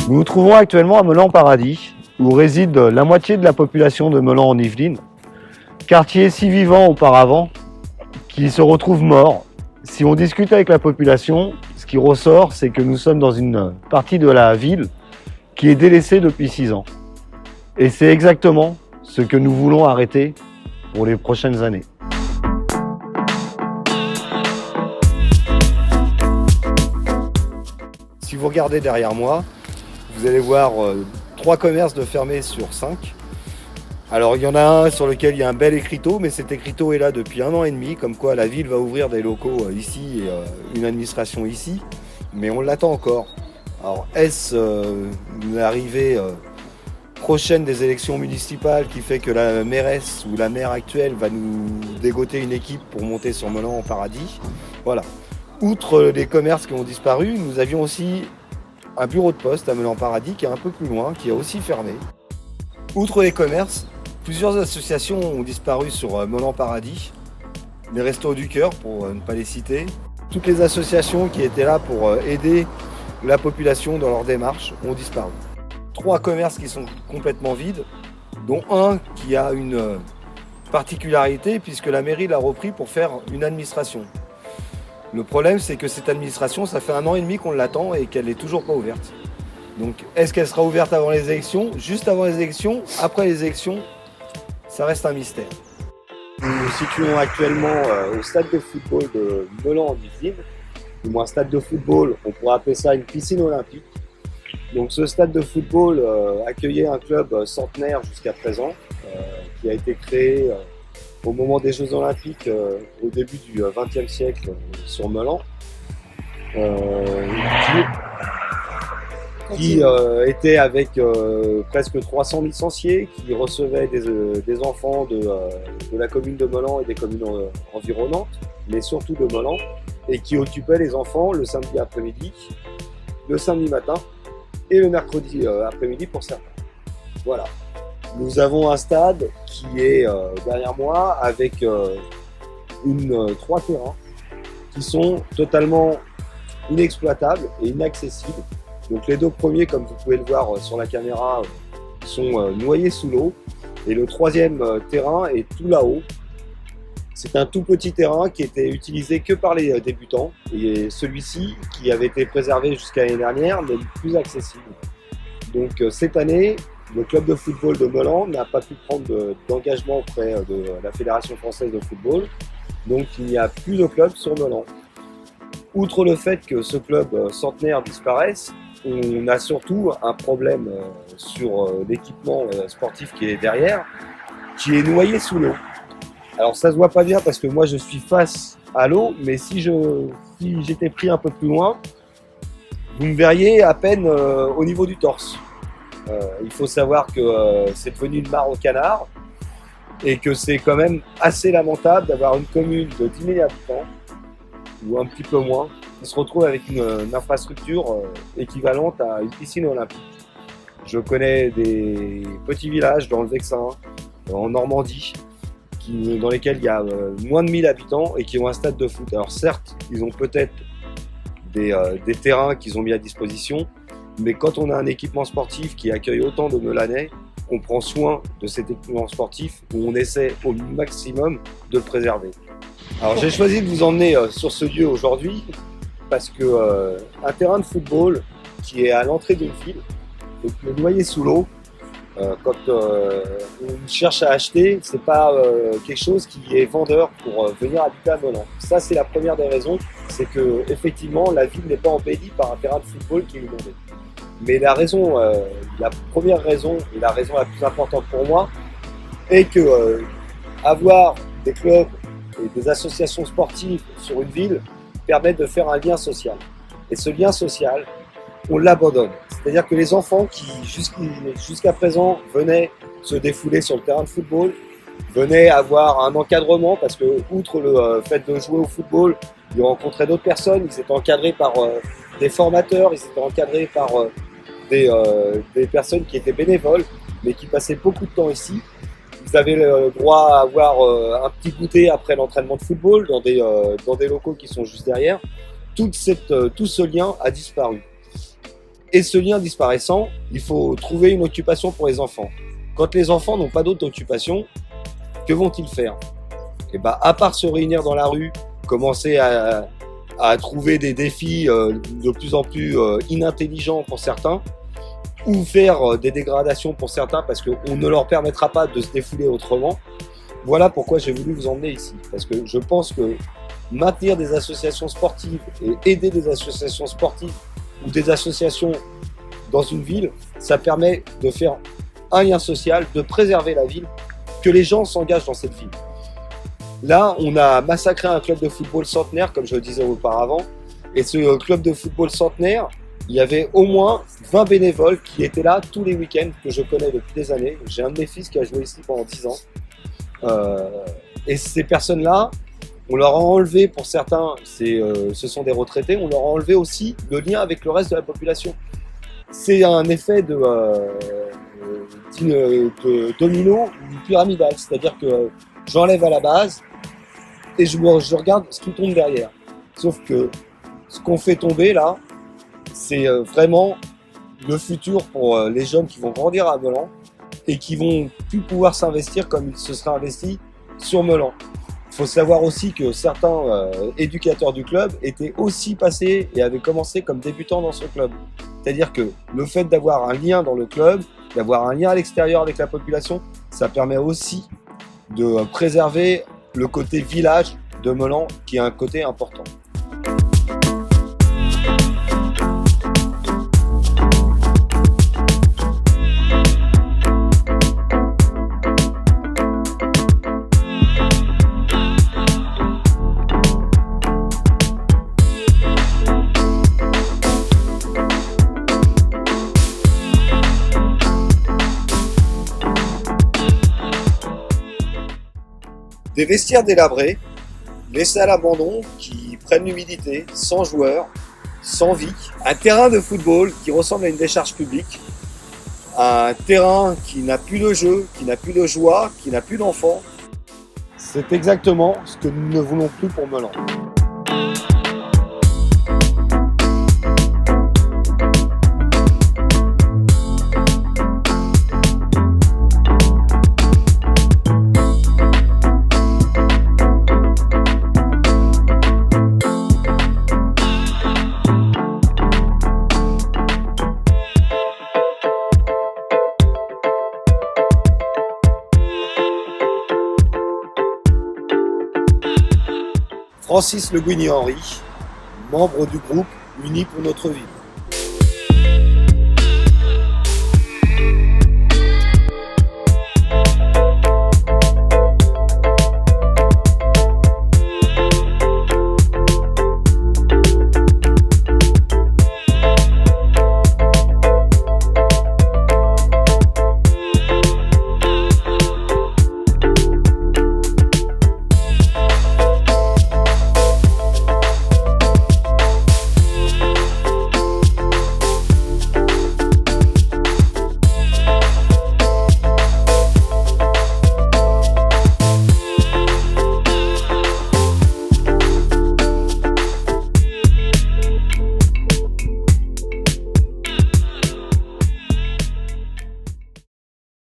Nous nous trouvons actuellement à Meulan-Paradis, où réside la moitié de la population de Meulan en Yvelines, quartier si vivant auparavant, qui se retrouve mort. Si on discute avec la population, ce qui ressort, c'est que nous sommes dans une partie de la ville qui est délaissée depuis 6 ans. Et c'est exactement ce que nous voulons arrêter pour les prochaines années. Si vous regardez derrière moi, vous allez voir 3 commerces de fermés sur 5. Alors il y en a un sur lequel il y a un bel écriteau, mais cet écriteau est là depuis 1 an et demi, comme quoi la ville va ouvrir des locaux ici et une administration ici, mais on l'attend encore. Alors est-ce l'arrivée prochaine des élections municipales qui fait que la mairesse ou la maire actuelle va nous dégoter une équipe pour monter sur Meulan-Paradis? Voilà. Outre les commerces qui ont disparu, nous avions aussi un bureau de poste à Meulan-Paradis qui est un peu plus loin, qui a aussi fermé. Outre les commerces, plusieurs associations ont disparu sur Meulan-Paradis. Les Restos du Cœur, pour ne pas les citer. Toutes les associations qui étaient là pour aider la population dans leur démarche ont disparu. 3 commerces qui sont complètement vides, dont un qui a une particularité puisque la mairie l'a repris pour faire une administration. Le problème, c'est que cette administration, ça fait 1 an et demi qu'on l'attend et qu'elle n'est toujours pas ouverte. Donc, est-ce qu'elle sera ouverte avant les élections, juste avant les élections, après les élections? Ça reste un mystère. Nous nous situons actuellement au stade de football de Meulan en Yvelines. Du moins, stade de football, on pourrait appeler ça une piscine olympique. Donc, ce stade de football accueillait un club centenaire jusqu'à présent, qui a été créé au moment des Jeux Olympiques au début du XXe siècle sur Meulan, qui était avec presque 300 licenciés, qui recevait des enfants de la commune de Meulan et des communes environnantes, mais surtout de Meulan, et qui occupait les enfants le samedi après-midi, le samedi matin et le mercredi après-midi pour certains. Voilà. Nous avons un stade qui est derrière moi avec 3 terrains qui sont totalement inexploitables et inaccessibles. Donc les 2 premiers, comme vous pouvez le voir sur la caméra, sont noyés sous l'eau. Et le 3e terrain est tout là-haut. C'est un tout petit terrain qui était utilisé que par les débutants. Et celui-ci, qui avait été préservé jusqu'à l'année dernière, n'est plus accessible. Donc cette année, le club de football de Meulan n'a pas pu prendre d'engagement auprès de la Fédération française de football. Donc il n'y a plus de club sur Meulan. Outre le fait que ce club centenaire disparaisse, on a surtout un problème sur l'équipement sportif qui est derrière, qui est noyé sous l'eau. Alors ça se voit pas bien parce que moi je suis face à l'eau, mais si j'étais pris un peu plus loin, vous me verriez à peine au niveau du torse. Il faut savoir que c'est devenu une mare au canard et que c'est quand même assez lamentable d'avoir une commune de 10 000 habitants, ou un petit peu moins, qui se retrouve avec une infrastructure équivalente à une piscine olympique. Je connais des petits villages dans le Vexin, en Normandie, dans lesquels il y a moins de 1000 habitants et qui ont un stade de foot. Alors certes, ils ont peut-être des terrains qu'ils ont mis à disposition, mais quand on a un équipement sportif qui accueille autant de Meulanais, on prend soin de cet équipement sportif où on essaie au maximum de le préserver. Alors j'ai choisi de vous emmener sur ce lieu aujourd'hui parce que un terrain de football qui est à l'entrée d'une ville, donc le noyer sous l'eau, quand on cherche à acheter, c'est pas quelque chose qui est vendeur pour venir habiter à Meulan. Ça c'est la première des raisons, c'est que effectivement la ville n'est pas embellie par un terrain de football qui est inondé. Mais la première raison et la raison la plus importante pour moi est que avoir des clubs et des associations sportives sur une ville permet de faire un lien social. Et ce lien social, on l'abandonne. C'est-à-dire que les enfants qui jusqu'à présent venaient se défouler sur le terrain de football, venaient avoir un encadrement parce que outre le fait de jouer au football, ils rencontraient d'autres personnes, ils étaient encadrés par des formateurs, ils étaient encadrés par des personnes qui étaient bénévoles. mais qui passaient beaucoup de temps ici. Ils avaient le droit à avoir un petit goûter après l'entraînement de football dans des locaux qui sont juste derrière. Tout ce lien a disparu. Et ce lien disparaissant, il faut trouver une occupation pour les enfants. Quand les enfants n'ont pas d'autre occupation, que vont-ils faire? Et ben, à part se réunir dans la rue, commencer à trouver des défis de plus en plus inintelligents pour certains, ou faire des dégradations pour certains parce qu'on ne leur permettra pas de se défouler autrement. Voilà pourquoi j'ai voulu vous emmener ici. Parce que je pense que maintenir des associations sportives et aider des associations sportives ou des associations dans une ville, ça permet de faire un lien social, de préserver la ville, que les gens s'engagent dans cette ville. Là, on a massacré un club de football centenaire, comme je le disais auparavant, et ce club de football centenaire, il y avait au moins 20 bénévoles qui étaient là tous les week-ends, que je connais depuis des années. J'ai un de mes fils qui a joué ici pendant 10 ans. Et ces personnes-là, on leur a enlevé, pour certains, ce sont des retraités, on leur a enlevé aussi le lien avec le reste de la population. C'est un effet de domino ou pyramidal, c'est-à-dire que j'enlève à la base et je regarde ce qui tombe derrière. Sauf que ce qu'on fait tomber là, c'est vraiment le futur pour les jeunes qui vont grandir à Meulan et qui vont plus pouvoir s'investir comme ils se seraient investis sur Meulan. Il faut savoir aussi que certains éducateurs du club étaient aussi passés et avaient commencé comme débutants dans ce club. C'est-à-dire que le fait d'avoir un lien dans le club, d'avoir un lien à l'extérieur avec la population, ça permet aussi de préserver le côté village de Meulan qui est un côté important. Des vestiaires délabrés, laissés à l'abandon, qui prennent l'humidité, sans joueurs, sans vie. Un terrain de football qui ressemble à une décharge publique. Un terrain qui n'a plus de jeu, qui n'a plus de joie, qui n'a plus d'enfants. C'est exactement ce que nous ne voulons plus pour Meulan. Francis Le Guigny-Henry, membre du groupe Unis pour notre ville.